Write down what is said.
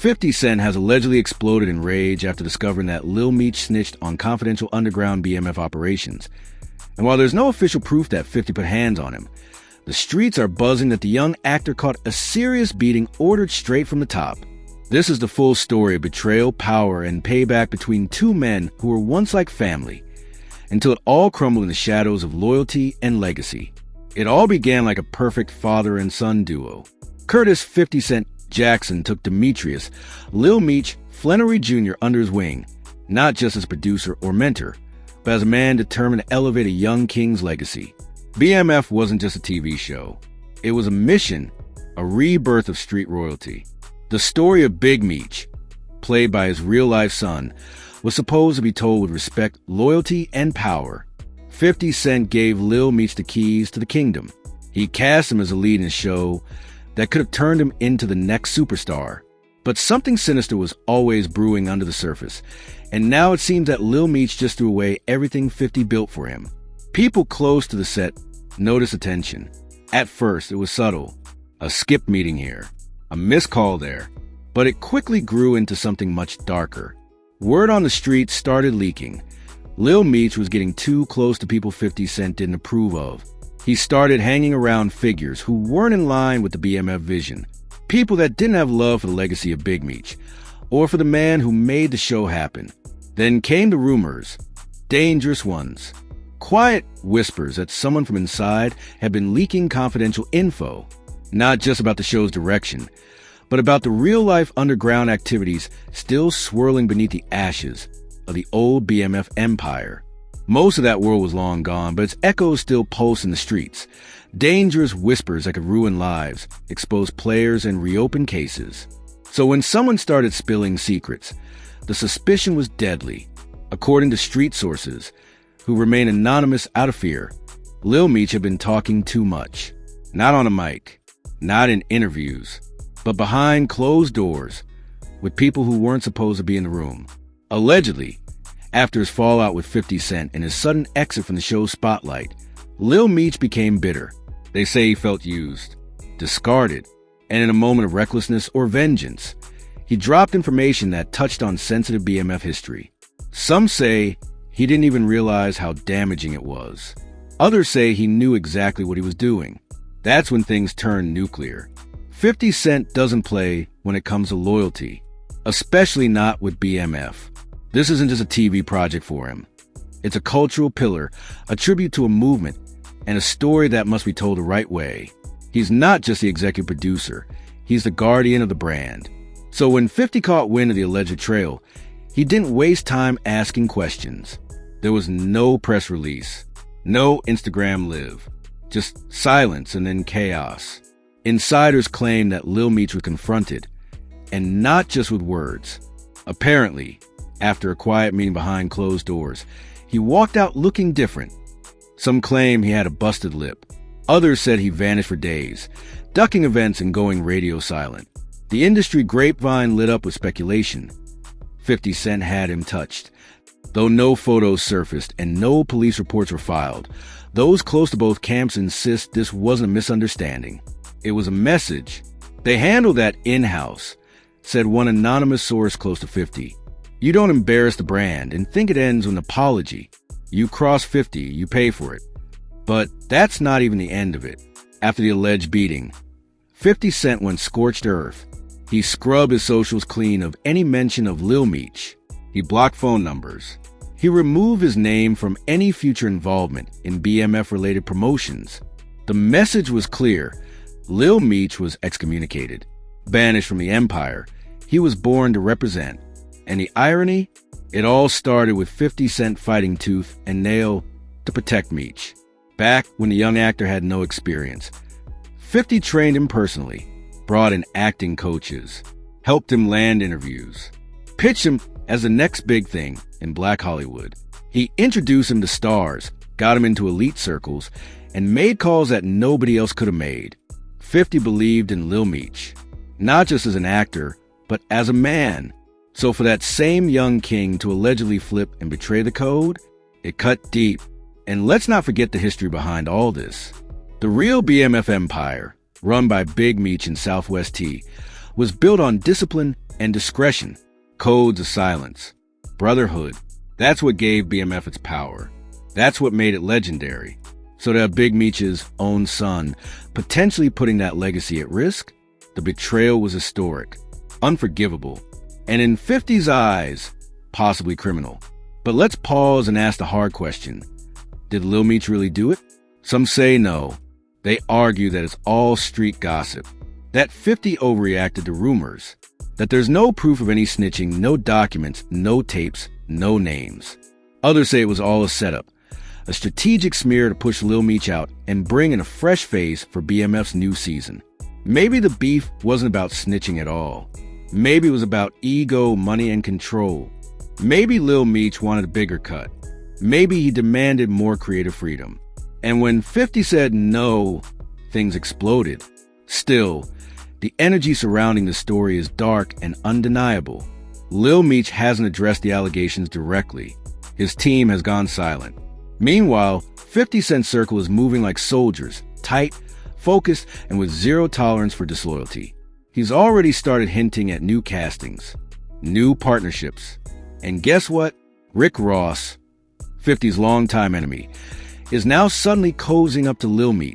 50 Cent has allegedly exploded in rage after discovering that Lil Meech snitched on confidential underground BMF operations. And while there's no official proof that 50 put hands on him, the streets are buzzing that the young actor caught a serious beating ordered straight from the top. This is the full story of betrayal, power, and payback between two men who were once like family, until it all crumbled in the shadows of loyalty and legacy. It all began like a perfect father and son duo. Curtis 50 Cent Jackson took Demetrius, Lil Meech Flannery Jr. under his wing, not just as producer or mentor, but as a man determined to elevate a young king's legacy. BMF wasn't just a TV show. It was a mission, a rebirth of street royalty. The story of Big Meech, played by his real-life son, was supposed to be told with respect, loyalty, and power. 50 Cent gave Lil Meech the keys to the kingdom. He cast him as a lead in a show that could have turned him into the next superstar. But something sinister was always brewing under the surface, and now it seems that Lil Meech just threw away everything 50 built for him. People close to the set noticed attention. At first, it was subtle. A skip meeting here, a missed call there. But it quickly grew into something much darker. Word on the street started leaking. Lil Meech was getting too close to people 50 Cent didn't approve of. He started hanging around figures who weren't in line with the BMF vision. People that didn't have love for the legacy of Big Meech, or for the man who made the show happen. Then came the rumors, dangerous ones. Quiet whispers that someone from inside had been leaking confidential info, not just about the show's direction, but about the real-life underground activities still swirling beneath the ashes of the old BMF empire. Most of that world was long gone, but its echoes still pulse in the streets. Dangerous whispers that could ruin lives, expose players, and reopen cases. So when someone started spilling secrets, the suspicion was deadly. According to street sources, who remain anonymous out of fear, Lil Meech had been talking too much. Not on a mic, not in interviews, but behind closed doors, with people who weren't supposed to be in the room. Allegedly, after his fallout with 50 Cent and his sudden exit from the show's spotlight, Lil Meech became bitter. They say he felt used, discarded, and in a moment of recklessness or vengeance, he dropped information that touched on sensitive BMF history. Some say he didn't even realize how damaging it was. Others say he knew exactly what he was doing. That's when things turned nuclear. 50 Cent doesn't play when it comes to loyalty, especially not with BMF. This isn't just a TV project for him. It's a cultural pillar, a tribute to a movement, and a story that must be told the right way. He's not just the executive producer, he's the guardian of the brand. So when 50 caught wind of the alleged betrayal, he didn't waste time asking questions. There was no press release, no Instagram live, just silence and then chaos. Insiders claim that Lil Meech was confronted, and not just with words. Apparently, after a quiet meeting behind closed doors, he walked out looking different. Some claim he had a busted lip. Others said he vanished for days, ducking events and going radio silent. The industry grapevine lit up with speculation. 50 Cent had him touched. Though no photos surfaced and no police reports were filed, those close to both camps insist this wasn't a misunderstanding. It was a message. They handled that in-house, said one anonymous source close to 50. You don't embarrass the brand and think it ends with an apology. You cross 50, you pay for it. But that's not even the end of it. After the alleged beating, 50 Cent went scorched earth. He scrubbed his socials clean of any mention of Lil Meech. He blocked phone numbers. He removed his name from any future involvement in BMF-related promotions. The message was clear. Lil Meech was excommunicated, banished from the empire. He was born to represent. And the irony? It all started with 50 Cent fighting tooth and nail to protect Meech. Back when the young actor had no experience, 50 trained him personally, brought in acting coaches, helped him land interviews, pitched him as the next big thing in Black Hollywood. He introduced him to stars, got him into elite circles, and made calls that nobody else could have made. 50 believed in Lil Meech, not just as an actor, but as a man. So for that same young king to allegedly flip and betray the code, it cut deep. And let's not forget the history behind all this. The real BMF empire, run by Big Meech and Southwest T, was built on discipline and discretion, codes of silence, brotherhood. That's what gave BMF its power. That's what made it legendary. So to have Big Meech's own son potentially putting that legacy at risk, the betrayal was historic, unforgivable, and in 50's eyes, possibly criminal. But let's pause and ask the hard question. Did Lil Meech really do it? Some say no. They argue that it's all street gossip, that 50 overreacted to rumors, that there's no proof of any snitching, no documents, no tapes, no names. Others say it was all a setup, a strategic smear to push Lil Meech out and bring in a fresh face for BMF's new season. Maybe the beef wasn't about snitching at all. Maybe it was about ego, money, and control. Maybe Lil Meech wanted a bigger cut. Maybe he demanded more creative freedom. And when 50 said no, things exploded. Still, the energy surrounding the story is dark and undeniable. Lil Meech hasn't addressed the allegations directly. His team has gone silent. Meanwhile, 50 Cent's circle is moving like soldiers, tight, focused, and with zero tolerance for disloyalty. He's already started hinting at new castings, new partnerships. And guess what? Rick Ross, 50's longtime enemy, is now suddenly cozying up to Lil Meech.